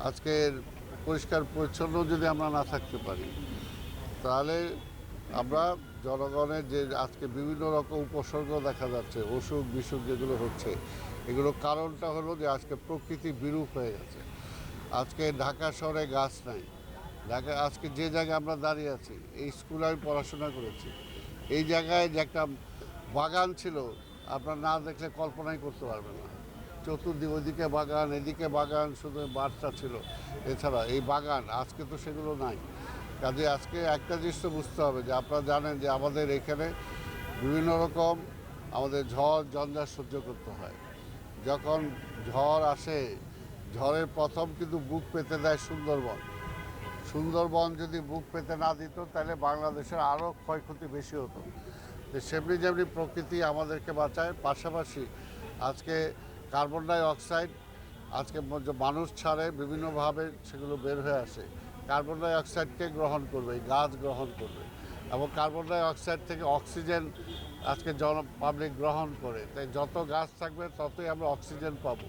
আজকের পরিষ্কার পরিচ্ছন্ন যদি আমরা না থাকতে পারি, তাহলে আমরা জনগণের যে আজকে বিভিন্ন রকম উপসর্গ দেখা যাচ্ছে, অসুখ বিসুখ যেগুলো হচ্ছে, এগুলোর কারণটা হলো যে আজকে প্রকৃতি বিরূপ হয়ে গেছে। আজকে ঢাকা শহরে গাছ নাই। ঢাকা আজকে যে জায়গায় আমরা দাঁড়িয়ে আছি, এই স্কুলে আমি পড়াশোনা করেছি, এই জায়গায় যে একটা বাগান ছিল, আপনার না দেখলে কল্পনাই করতে পারবেন না। চতুর্দিক ওইদিকে বাগান, এদিকে বাগান, শুধু বার্তা ছিল। এছাড়া এই বাগান আজকে তো সেগুলো নাই। কাজে আজকে একটা জিনিস তো বুঝতে হবে যে আপনারা জানেন যে আমাদের এখানে বিভিন্ন রকম আমাদের ঝড় ঝঞ্ঝা সহ্য করতে হয়। যখন ঝড় আসে, ঝড়ের প্রথম কিন্তু বুক পেতে দেয় সুন্দরবন। সুন্দরবন যদি বুক পেতে না দিত, তাহলে বাংলাদেশের আরও ক্ষয়ক্ষতি বেশি হতো। তো সেমনি যেমনি প্রকৃতি আমাদেরকে বাঁচায়, পাশাপাশি আজকে কার্বন ডাই অক্সাইড আজকে মানুষ ছাড়ে বিভিন্নভাবে সেগুলো বের হয়ে আসে। কার্বন ডাই অক্সাইডকে গ্রহণ করবে, গাছ গ্রহণ করবে, এবং কার্বন ডাই অক্সাইড থেকে অক্সিজেন আজকে পাবলিক গ্রহণ করে। তাই যত গাছ থাকবে ততই আমরা অক্সিজেন পাবো,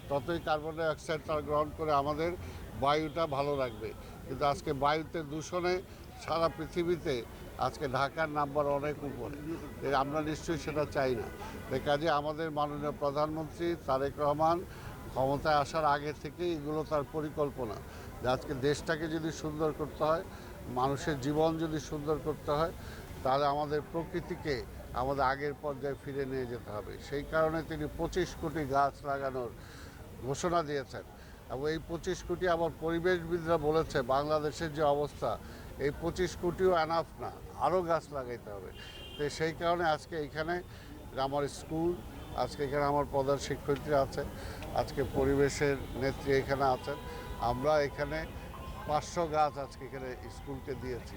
ততই কার্বন ডাই অক্সাইড তারা গ্রহণ করে আমাদের বায়ুটা ভালো রাখবে। কিন্তু আজকে বায়ুতে দূষণে সারা পৃথিবীতে আজকে ঢাকার নাম্বার অনেক উপরে। আমরা নিশ্চয়ই সেটা চাই না। কাজে আমাদের মাননীয় প্রধানমন্ত্রী তারেক রহমান ক্ষমতায় আসার আগে থেকেই এগুলো তার পরিকল্পনা, যে আজকে দেশটাকে যদি সুন্দর করতে হয়, মানুষের জীবন যদি সুন্দর করতে হয়, তাহলে আমাদের প্রকৃতিকে আমাদের আগের পর্যায়ে ফিরে নিয়ে যেতে হবে। সেই কারণে তিনি 25 কোটি গাছ লাগানোর ঘোষণা দিয়েছেন। এবং এই 25 কোটি আবার পরিবেশবিদরা বলেছে বাংলাদেশের যে অবস্থা, এই 25 কোটিও এনাফ না, আরও গাছ লাগাইতে হবে। তো সেই কারণে আজকে এইখানে আমার স্কুল, আজকে এখানে আমার প্রধান শিক্ষয়িত্রী আছে, আজকে পরিবেশের নেত্রী এখানে আছেন। আমরা এখানে 500 গাছ আজকে এখানে স্কুলকে দিয়েছি।